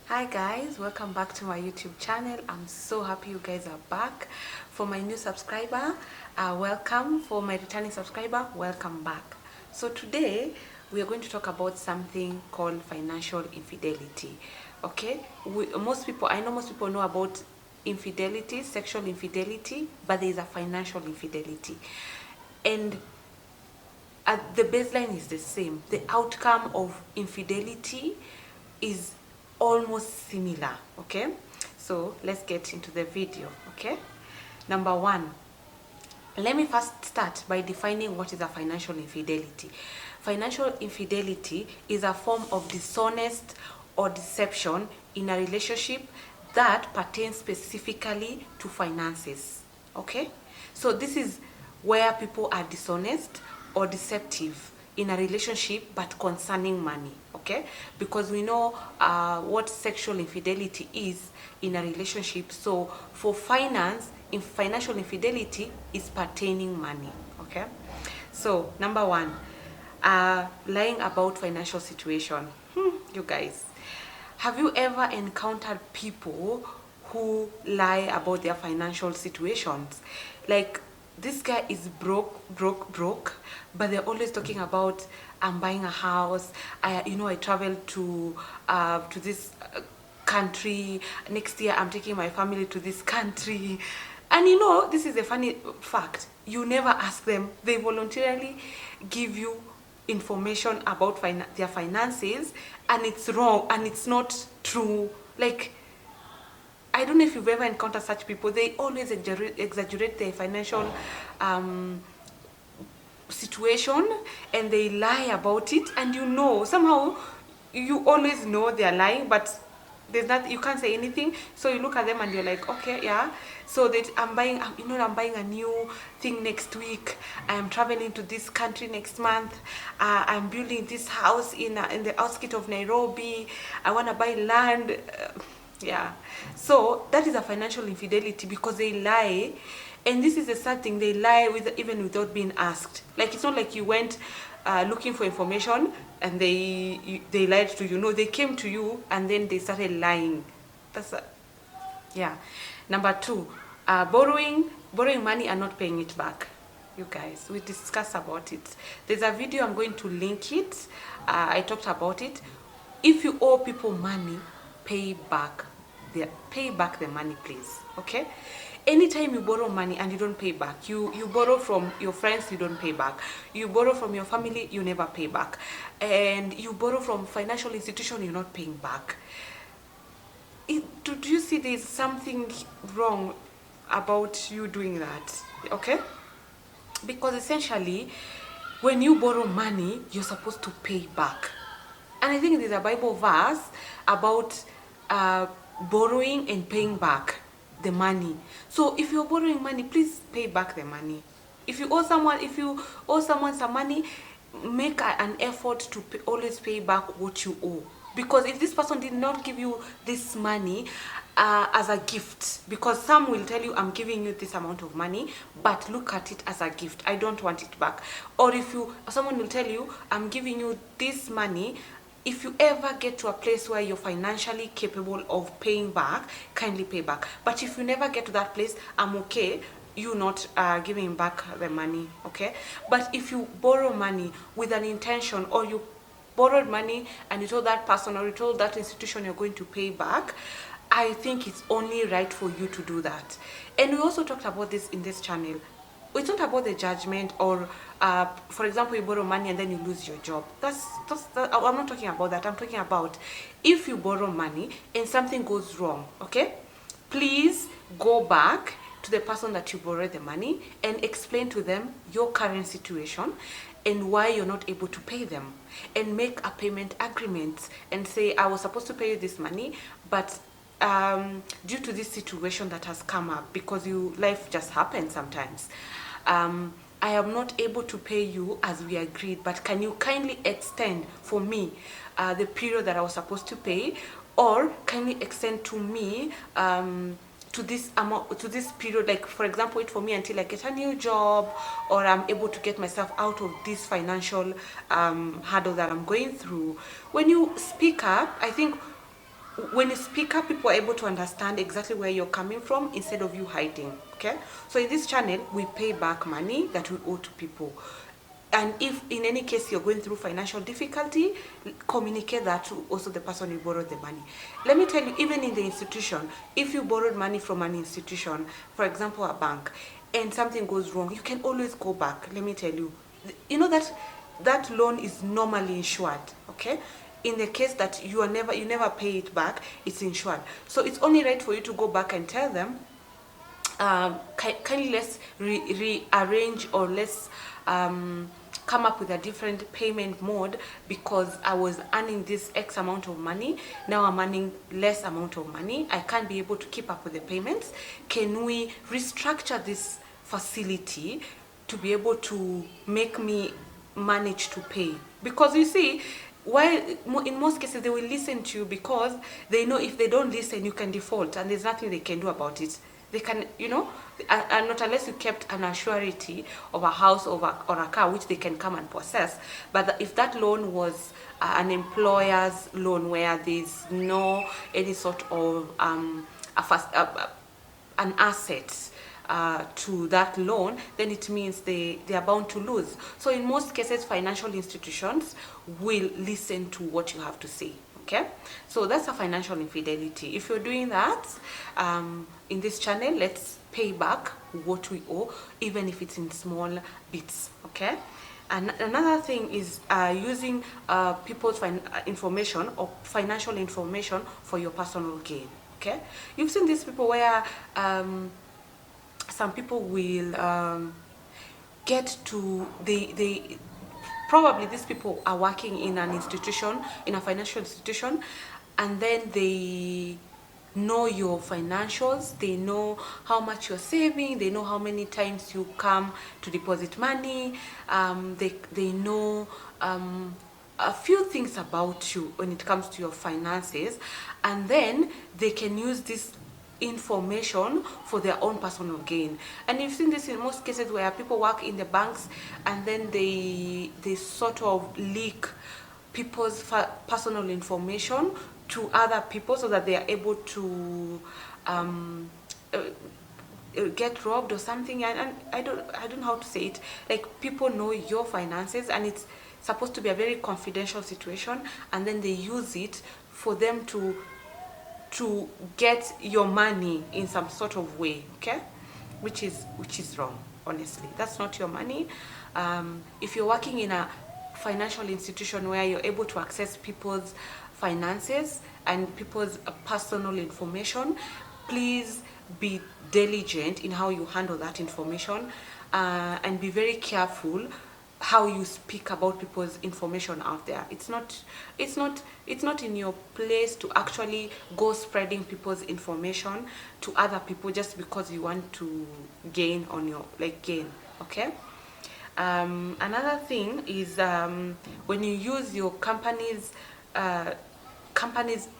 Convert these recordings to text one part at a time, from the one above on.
Hi guys, welcome back to my YouTube channel. I'm so happy you guys are back. For my new subscriber, welcome. For my returning subscriber, welcome back. So today we are going to talk about something called financial infidelity. Okay, I know most people know about infidelity, sexual infidelity, but there is a financial infidelity, and the baseline is the same. The outcome of infidelity is almost similar. Okay, so let's get into the video. Okay, number one, let me first start by defining what is a financial infidelity. Financial infidelity is a form of dishonest or deception in a relationship that pertains specifically to finances. Okay, so this is where people are dishonest or deceptive in a relationship but concerning money. Okay, because we know what sexual infidelity is in a relationship. So for financial infidelity is pertaining money. Okay, so number one, lying about financial situation. You guys, have you ever encountered people who lie about their financial situations? Like, this guy is broke, but they're always talking about, I'm buying a house. I traveled to this country. Next year, I'm taking my family to this country. And this is a funny fact. You never ask them. They voluntarily give you information about their finances, and it's wrong and it's not true. Like, I don't know if you've ever encountered such people. They always exaggerate their financial situation, and they lie about it, and somehow you always know they're lying, but there's not, you can't say anything. So you look at them and you're like, okay, yeah, so that I'm buying a new thing next week, I'm traveling to this country next month, I'm building this house in the outskirts of Nairobi, I want to buy land. Yeah, so that is a financial infidelity because they lie. And this is the sad thing, they lie even without being asked. Like, it's not like you went looking for information and they lied to you. No, they came to you and then they started lying. Yeah. Number two, borrowing money and not paying it back. You guys, we discussed about it. There's a video, I'm going to link it. I talked about it. If you owe people money, pay back the money, please. Okay, anytime you borrow money and you don't pay back, you borrow from your friends, you don't pay back, you borrow from your family, you never pay back, and you borrow from financial institution, you're not paying back. Do you see there's something wrong about you doing that? Okay, because essentially when you borrow money, you're supposed to pay back. And I think there's a Bible verse about borrowing and paying back the money. So if you're borrowing money, please pay back the money. If you owe someone some money, make an effort to always pay back what you owe. Because if this person did not give you this money as a gift, because some will tell you, I'm giving you this amount of money, but look at it as a gift, I don't want it back. Or someone will tell you, I'm giving you this money, if you ever get to a place where you're financially capable of paying back, kindly pay back. But if you never get to that place, I'm okay you not giving back the money. Okay, but if you borrow money with an intention, or you borrowed money and you told that person or you told that institution you're going to pay back, I think it's only right for you to do that. And we also talked about this in this channel. It's not about the judgment, or for example, you borrow money and then you lose your job. I'm not talking about that. I'm talking about if you borrow money and something goes wrong. Okay, please go back to the person that you borrowed the money and explain to them your current situation and why you're not able to pay them, and make a payment agreement and say, I was supposed to pay you this money, but due to this situation that has come up, because life just happens sometimes, I am not able to pay you as we agreed, but can you kindly extend for me the period that I was supposed to pay, or kindly extend to me to this amount, to this period, like for example, wait for me until I get a new job, or I'm able to get myself out of this financial hurdle that I'm going through. When you speak up, I think when you speak up, people are able to understand exactly where you're coming from instead of you hiding. Okay, so in this channel we pay back money that we owe to people. And if in any case you're going through financial difficulty, communicate that to also the person you borrowed the money. Let me tell you, even in the institution, if you borrowed money from an institution, for example a bank, and something goes wrong, you can always go back. Let me tell you, you know that that loan is normally insured. Okay, in the case that you never pay it back, it's insured. So it's only right for you to go back and tell them, kindly let's rearrange, or let's come up with a different payment mode, because I was earning this X amount of money, now I'm earning less amount of money, I can't be able to keep up with the payments. Can we restructure this facility to be able to make me manage to pay? Because you see, while in most cases they will listen to you, because they know if they don't listen, you can default and there's nothing they can do about it. They can, and not unless you kept an assurity of a house or a car, which they can come and possess. But if that loan was an employer's loan, where there's no any sort of an asset to that loan, then it means they are bound to lose. So in most cases, financial institutions will listen to what you have to say. Okay, so that's a financial infidelity. If you're doing that, in this channel, let's pay back what we owe, even if it's in small bits. Okay, and another thing is using people's information or financial information for your personal gain. Okay, you've seen these people where some people will get to they probably these people are working in an institution, in a financial institution, and then they know your financials, they know how much you're saving, they know how many times you come to deposit money, they know a few things about you when it comes to your finances, and then they can use this information for their own personal gain. And you've seen this in most cases where people work in the banks, and then they sort of leak people's personal information to other people so that they are able to get robbed or something. And I don't know how to say it. Like, people know your finances, and it's supposed to be a very confidential situation, and then they use it for them to get your money in some sort of way. Okay, which is wrong. Honestly, that's not your money. If you're working in a financial institution where you're able to access people's finances and people's personal information, please be diligent in how you handle that information, and be very careful how you speak about people's information out there. It's not in your place to actually go spreading people's information to other people just because you want to gain on your gain. Okay. Another thing is when you use your company's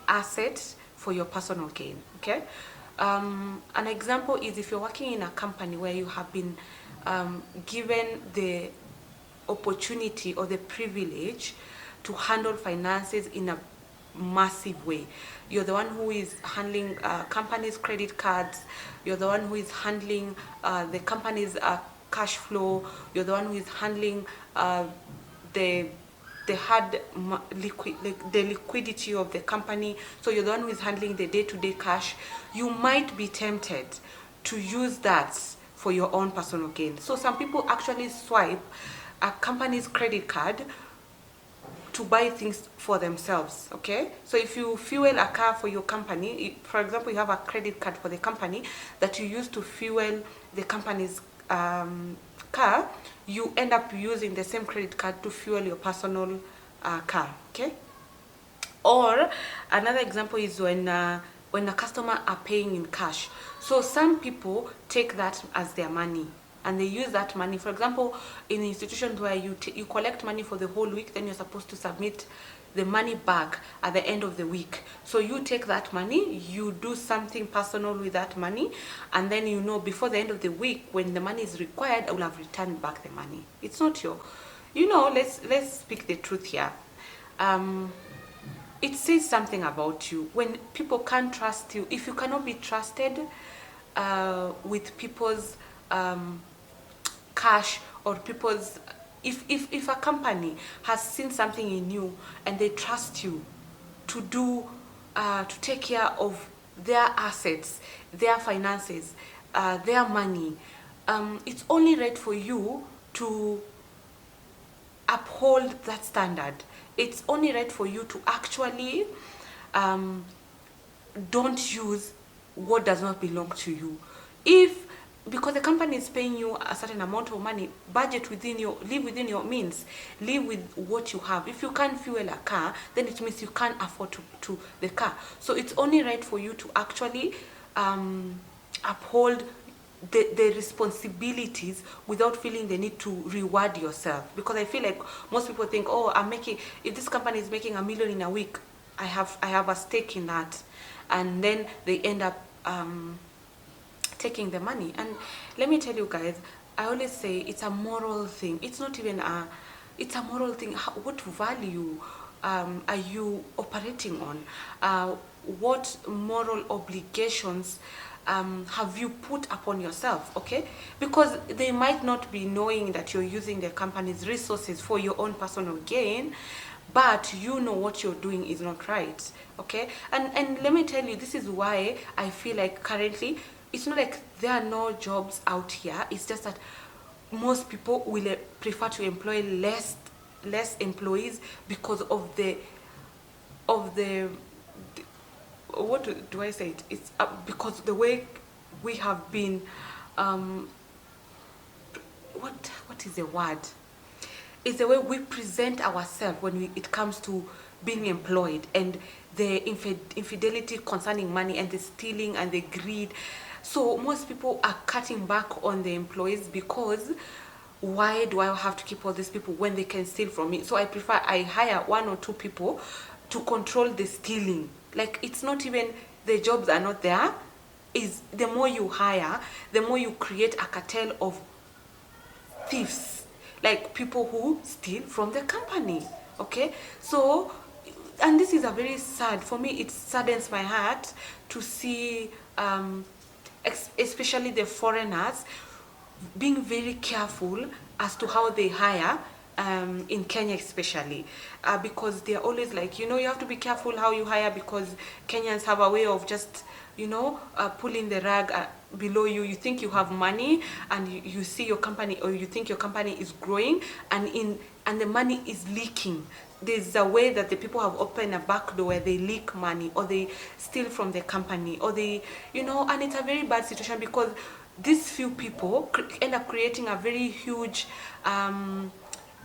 assets for your personal gain. Okay. An example is if you're working in a company where you have been given the opportunity or the privilege to handle finances in a massive way. You're the one who is handling company's credit cards, you're the one who is handling the company's cash flow, you're the one who is handling the liquidity of the company, so you're the one who is handling the day-to-day cash. You might be tempted to use that for your own personal gain. So some people actually swipe a company's credit card to buy things for themselves. Okay, so if you fuel a car for your company, for example, you have a credit card for the company that you use to fuel the company's car, you end up using the same credit card to fuel your personal car. Okay, or another example is when a customer are paying in cash. So some people take that as their money, and they use that money. For example, in institutions where you collect money for the whole week, then you're supposed to submit the money back at the end of the week. So you take that money, you do something personal with that money, and then before the end of the week, when the money is required, I will have returned back the money. It's not your, let's speak the truth here. it says something about you when people can't trust you. If you cannot be trusted with people's cash or people's, if a company has seen something in you and they trust you to do to take care of their assets, their finances, their money, it's only right for you to uphold that standard. It's only right for you to actually don't use what does not belong to you. If because the company is paying you a certain amount of money, budget within your, live within your means, live with what you have. If you can't fuel a car, then it means you can't afford to the car. So it's only right for you to actually uphold the responsibilities without feeling the need to reward yourself. Because I feel like most people think, oh, I'm making, if this company is making $1 million in a week, I have a stake in that, and then they end up taking the money. And let me tell you guys, I always say it's a moral thing. It's not even a, it's a moral thing. What value are you operating on? What moral obligations have you put upon yourself? Okay, because they might not be knowing that you're using the company's resources for your own personal gain, but you know what you're doing is not right. Okay, and let me tell you, this is why I feel like currently it's not like there are no jobs out here. It's just that most people will prefer to employ less employees because of the what do I say it? It's because the way we have been what is the word? It's the way we present ourselves when it comes to being employed, and the infidelity concerning money, and the stealing and the greed. So most people are cutting back on the employees because why do I have to keep all these people when they can steal from me? So I hire 1 or 2 people to control the stealing. Like, it's not even, the jobs are not there. Is the more you hire, the more you create a cartel of thieves, like people who steal from the company. Okay, so, and this is a very sad, for me it saddens my heart to see especially the foreigners being very careful as to how they hire in Kenya especially, because they're always like, you have to be careful how you hire, because Kenyans have a way of just pulling the rug below you. You think you have money, and you see your company, or you think your company is growing, and the money is leaking. There's a way that the people have opened a back door where they leak money, or they steal from the company, or they, and it's a very bad situation, because these few people end up creating a very huge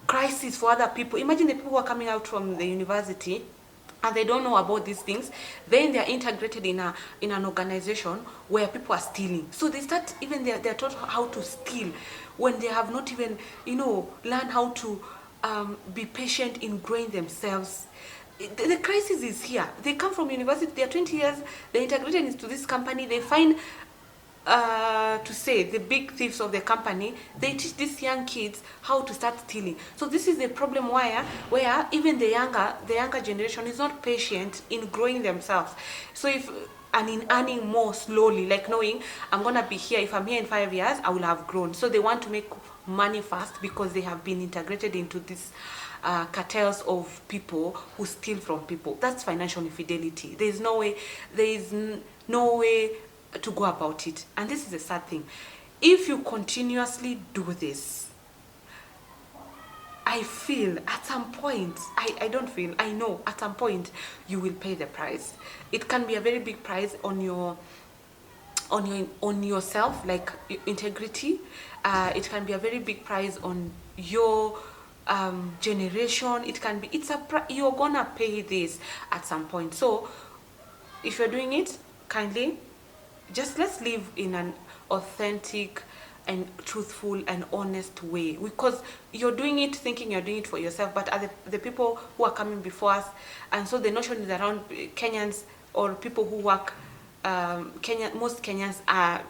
crisis for other people. Imagine the people who are coming out from the university and they don't know about these things, then they're integrated in an organization where people are stealing. So they start, even they're taught how to steal when they have not even learned how to be patient in growing themselves. The crisis is here. They come from university, they're 20 years, they're integrated into this company, they find to say the big thieves of the company, they teach these young kids how to start stealing. So this is the problem where even the younger generation is not patient in growing themselves. So in earning more slowly, like knowing I'm gonna be here, if I'm here in 5 years, I will have grown. So they want to make money fast because they have been integrated into this cartels of people who steal from people. That's financial infidelity. There is no way to go about it. And this is a sad thing. If you continuously do this, I feel at some point, I don't feel, I know at some point you will pay the price. It can be a very big price on yourself, like integrity. It can be a very big price on your generation. It can be, you're gonna pay this at some point. So if you're doing it, kindly just let's live in an authentic and truthful and honest way, because you're doing it thinking you're doing it for yourself, but are the people who are coming before us. And so the notion is around Kenyans or people who work, most Kenyans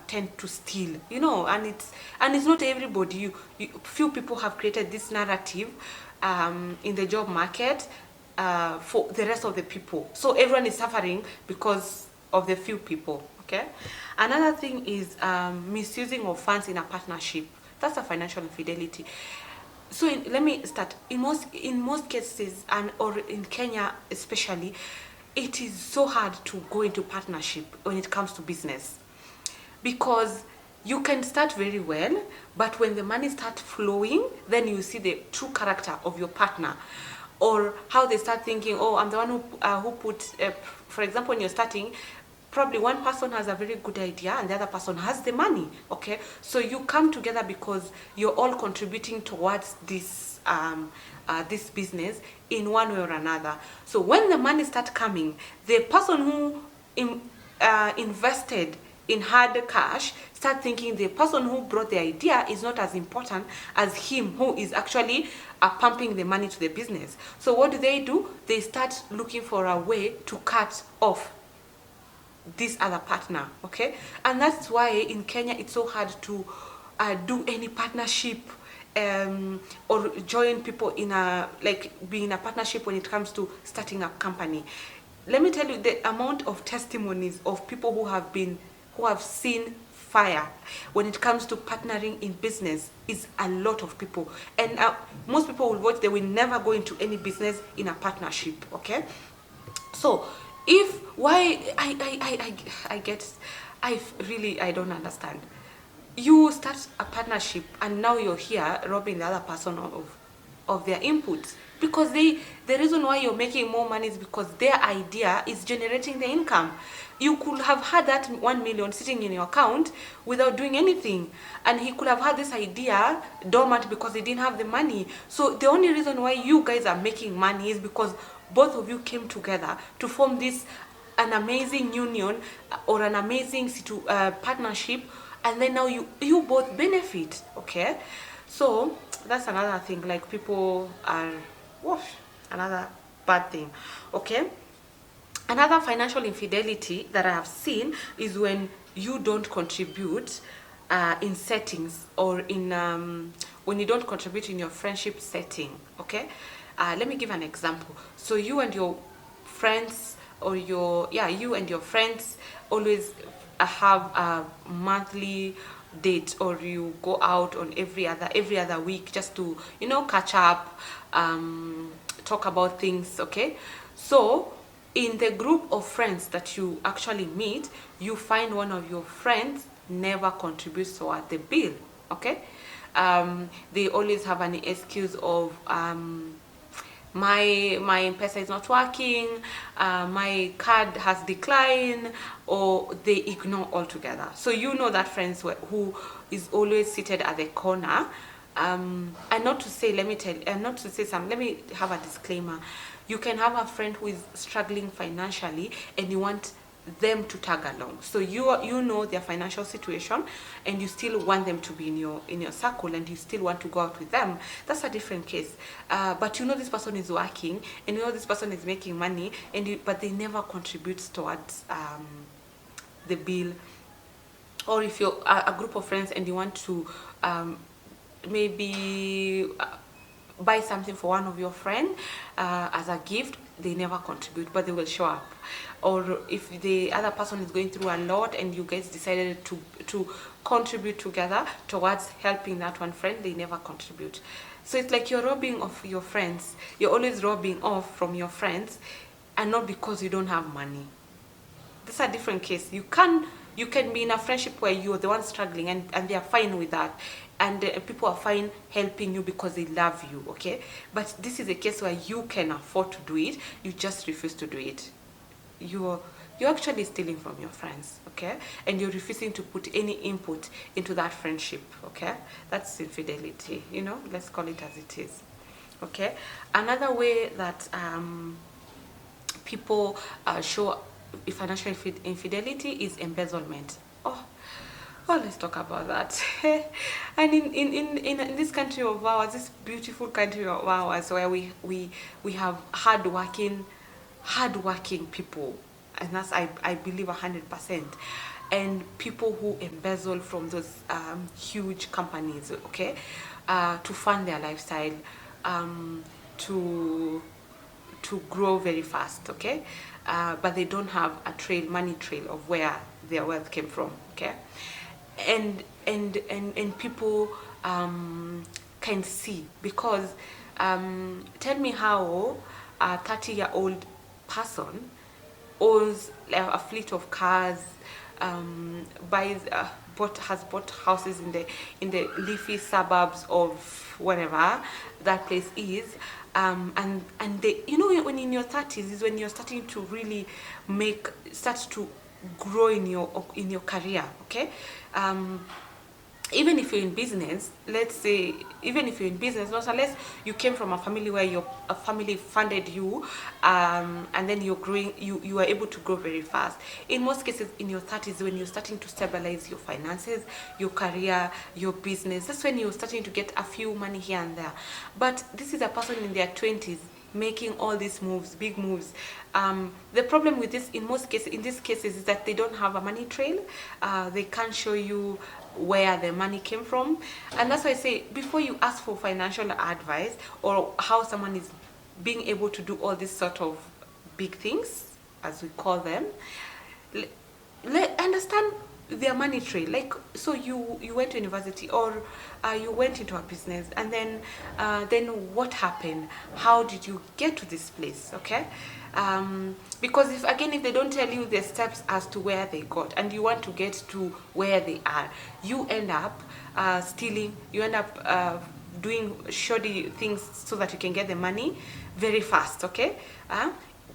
tend to steal, and it's not everybody. Few people have created this narrative in the job market, for the rest of the people. So everyone is suffering because of the few people. Okay. Another thing is misusing of funds in a partnership. That's a financial infidelity. So let me start. In most cases, and or in Kenya especially, it is so hard to go into partnership when it comes to business, because you can start very well, but when the money starts flowing, then you see the true character of your partner, or how they start thinking, oh, I'm the one who put, for example, when you're starting, probably one person has a very good idea and the other person has the money. Okay, so you come together because you're all contributing towards this business in one way or another. So when the money starts coming, the person who invested in hard cash start thinking the person who brought the idea is not as important as him who is actually pumping the money to the business. So what do? They start looking for a way to cut off this other partner. Okay, and that's why in Kenya it's so hard to do any partnership, or join people in a, like, be in a partnership when it comes to starting a company. Let me tell you, the amount of testimonies of people who have seen fire when it comes to partnering in business is a lot of people. And most people will watch, they will never go into any business in a partnership. Okay, so if why I get, I don't understand. You start a partnership and now you're here robbing the other person of their input, because the reason why you're making more money is because their idea is generating the income. You could have had that 1 million sitting in your account without doing anything, and he could have had this idea dormant because he didn't have the money. So the only reason why you guys are making money is because both of you came together to form this an amazing union, or an amazing partnership, and then now you both benefit. Okay, so that's another thing, like people are, whoosh, another bad thing. Okay, another financial infidelity that I have seen is when you don't contribute in settings, or in when you don't contribute in your friendship setting. Okay, let me give an example. So you and your friends, or you and your friends always have a monthly date, or you go out on every other week, just to catch up, talk about things. Okay, so in the group of friends that you actually meet, you find one of your friends never contributes toward the bill. Okay, they always have an excuse of my M-Pesa is not working, my card has declined, or they ignore altogether. So that friends who is always seated at the corner. And not to say, let me have a disclaimer. You can have a friend who is struggling financially and you want them to tag along. So you know their financial situation and you still want them to be in your circle, and you still want to go out with them. That's a different case. But this person is working, and this person is making money, but they never contribute towards the bill. Or if you're a group of friends and you want to maybe buy something for one of your friends as a gift, they never contribute, but they will show up. Or if the other person is going through a lot and you guys decided to contribute together towards helping that one friend, they never contribute. So it's like you're robbing off your friends. You're always robbing off from your friends, and not because you don't have money. That's a different case. You can be in a friendship where you're the one struggling, and they are fine with that, and people are fine helping you because they love you. Okay, but this is a case where you can afford to do it, you just refuse to do it. You're actually stealing from your friends. Okay, and you're refusing to put any input into that friendship. Okay, that's infidelity. Let's call it as it is. Okay, another way that people show financial infidelity is embezzlement. Oh, let's talk about that. And in this country of ours, this beautiful country of ours, where we have hardworking people, and that's I believe 100%, and people who embezzle from those huge companies. Okay, to fund their lifestyle, to to grow very fast, okay? But they don't have a money trail of where their wealth came from, okay? And people can see, because tell me how a 30-year-old person owns a fleet of cars, buys has bought houses in the leafy suburbs of whatever that place is, and they, you know, when in your 30s is when you're starting to really start to grow in your career, okay? Even if you're in business, let's say, even if you're in business, not unless you came from a family where your a family funded you, and then you're growing, you are able to grow very fast. In most cases, in your 30s, when you're starting to stabilize your finances, your career, your business, that's when you're starting to get a few money here and there. But this is a person in their 20s making all these moves, big moves. The problem with this, in these cases, is that they don't have a money trail. They can't show you where the money came from, and that's why I say, before you ask for financial advice or how someone is being able to do all these sort of big things, as we call them, understand their money trail. Like, so you went to university, or you went into a business, and then what happened? How did you get to this place? Okay. Because if they don't tell you the steps as to where they got, and you want to get to where they are, you end up stealing, you end up doing shoddy things so that you can get the money very fast, okay?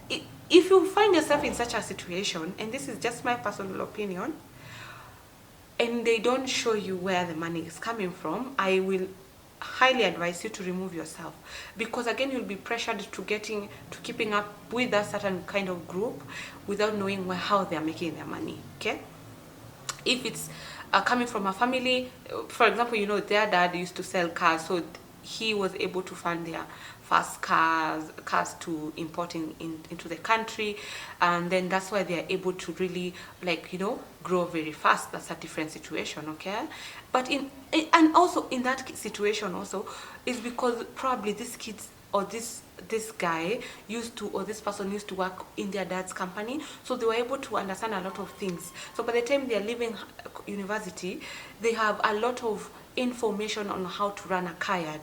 If you find yourself in such a situation, and this is just my personal opinion, and they don't show you where the money is coming from, I will highly advise you to remove yourself, because again, you'll be pressured to keeping up with a certain kind of group without knowing how they're making their money, okay? If it's coming from a family, for example, you know, their dad used to sell cars, so he was able to fund their first cars to importing into the country, and then that's why they are able to really, like, you know, grow very fast. That's a different situation, okay? But and also in that situation also is because probably these kids, or this guy or this person used to work in their dad's company, so they were able to understand a lot of things. So by the time they are leaving university, they have a lot of information on how to run a car yard.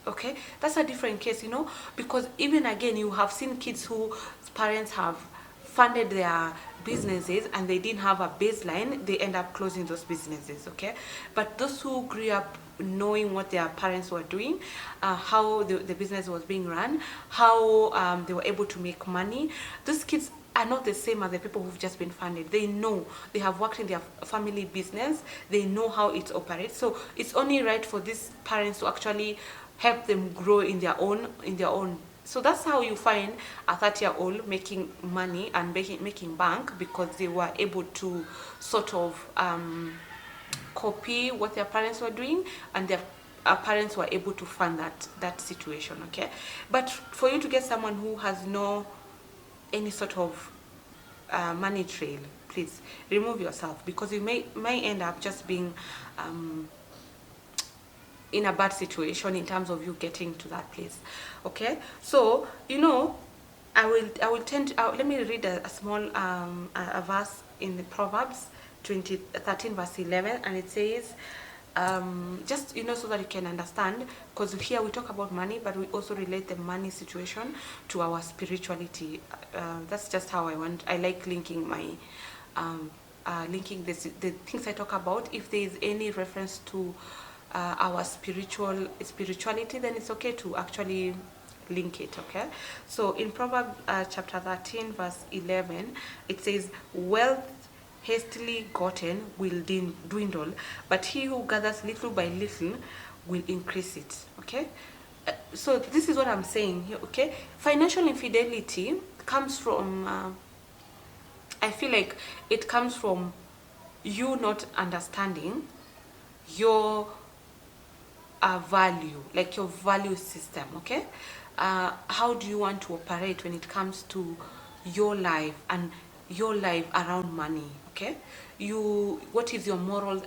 Okay, that's a different case, you know, because even again, you have seen kids whose parents have funded their businesses and they didn't have a baseline, they end up closing those businesses, okay? But those who grew up knowing what their parents were doing, how the business was being run, how they were able to make money, those kids are not the same as the people who've just been funded. They know, they have worked in their family business, they know how it operates. So it's only right for these parents to actually help them grow in their own. So that's how you find a 30-year-old making money and making bank, because they were able to sort of copy what their parents were doing, and their parents were able to fund that situation, okay? But for you to get someone who has no any sort of money trail, please remove yourself, because you may end up just being in a bad situation in terms of you getting to that place, okay? So, you know, I will let me read a small a verse in the Proverbs 13 verse 11, and it says, just, you know, so that you can understand, because here we talk about money, but we also relate the money situation to our spirituality. That's just how I like linking my linking the things I talk about. If there is any reference to our spirituality, then it's okay to actually link it, okay? So in Proverbs chapter 13 verse 11, it says, wealth hastily gotten will dwindle, but he who gathers little by little will increase it, okay? So this is what I'm saying here, okay? Financial infidelity comes from I feel like it comes from you not understanding your value, like your value system, okay? How do you want to operate when it comes to your life and your life around money, okay? What is your moral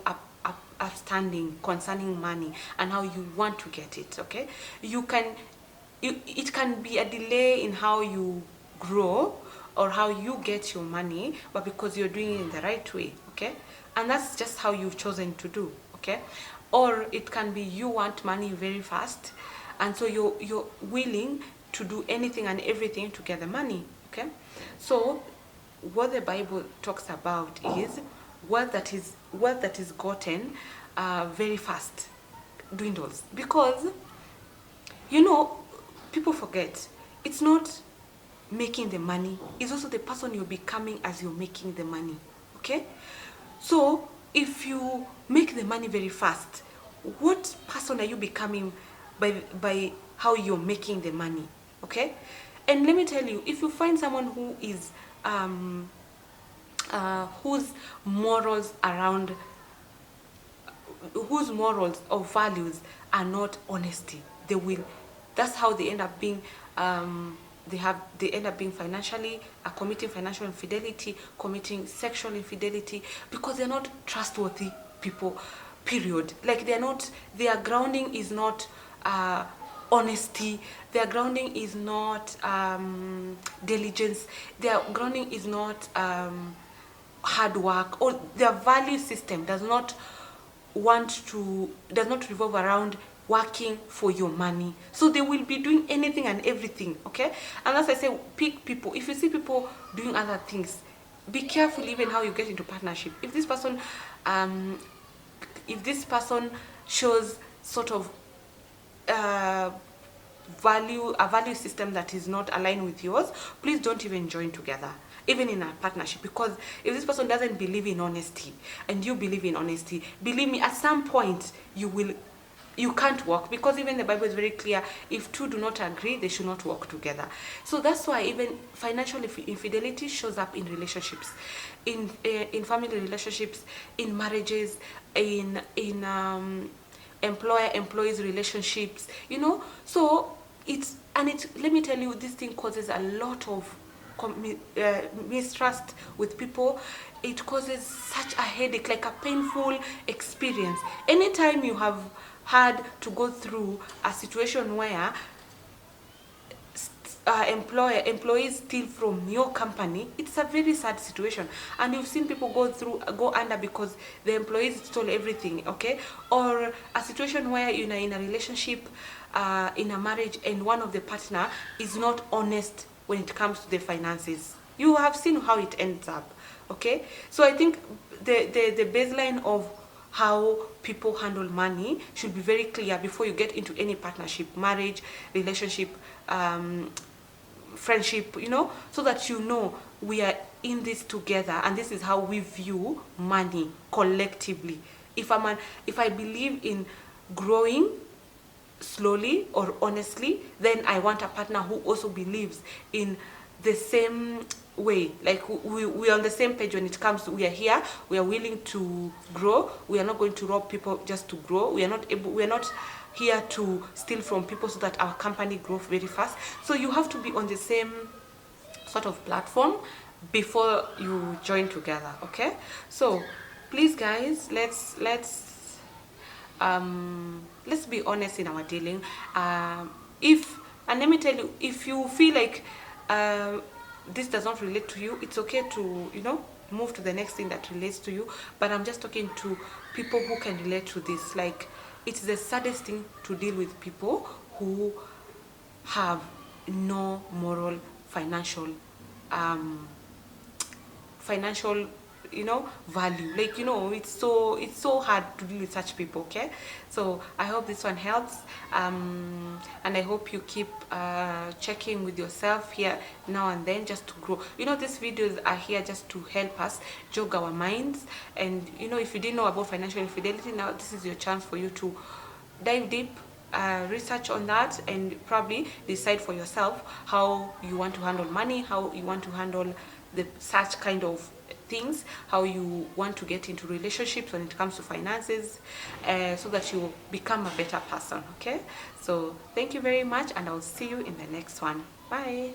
upstanding concerning money and how you want to get it, okay? You can it can be a delay in how you grow or how you get your money, but because you're doing it in the right way, okay? And that's just how you've chosen to do, okay? Or it can be you want money very fast, and so you're willing to do anything and everything to get the money, okay? So what the Bible talks about is wealth that is gotten very fast dwindles, because people forget it's not making the money, it's also the person you're becoming as you're making the money, okay? So if you make the money very fast, what person are you becoming by how you're making the money, okay? And let me tell you, if you find someone who is whose morals or values are not honesty, that's how they end up being they end up being financially committing financial infidelity, committing sexual infidelity, because they're not trustworthy people, period. Like their grounding is not honesty, their grounding is not diligence, their grounding is not hard work, or their value system does not revolve around working for your money. So they will be doing anything and everything, okay? And as I say, pick people. If you see people doing other things, be careful even how you get into partnership. If this person shows sort of a value system that is not aligned with yours, please don't even join together, even in a partnership. Because if this person doesn't believe in honesty and you believe in honesty, believe me, at some point you can't work, because even the Bible is very clear, if two do not agree, they should not work together. So that's why even financial infidelity shows up in relationships, in family relationships, in marriages, in employer-employees relationships, so let me tell you, this thing causes a lot of mistrust with people. It causes such a headache, like a painful experience. Anytime you have had to go through a situation where employees steal from your company, it's a very sad situation. And you've seen people go under because the employees stole everything, okay? Or a situation where you're in a relationship, in a marriage, and one of the partner is not honest when it comes to the finances. You have seen how it ends up, okay? So I think the baseline of how people handle money should be very clear before you get into any partnership, marriage, relationship, friendship, so that we are in this together, and this is how we view money collectively. If I believe in growing slowly or honestly, then I want a partner who also believes in the same way. Like we are on the same page when it comes to, we are here, we are willing to grow, we are not going to rob people just to grow, we are not here to steal from people so that our company grows very fast. So you have to be on the same sort of platform before you join together, okay? So please guys, let's be honest in our dealing. And let me tell you, if you feel like this does not relate to you, it's okay to move to the next thing that relates to you. But I'm just talking to people who can relate to this. Like, it's the saddest thing to deal with people who have no moral, financial value. Like, it's so hard to deal with such people, okay? So I hope this one helps, and I hope you keep checking with yourself here now and then, just to grow. These videos are here just to help us jog our minds. And if you didn't know about financial infidelity, now this is your chance for you to dive deep, research on that, and probably decide for yourself how you want to handle money, how you want to handle such kind of things, how you want to get into relationships when it comes to finances, so that you become a better person, okay? So thank you very much, and I'll see you in the next one. Bye.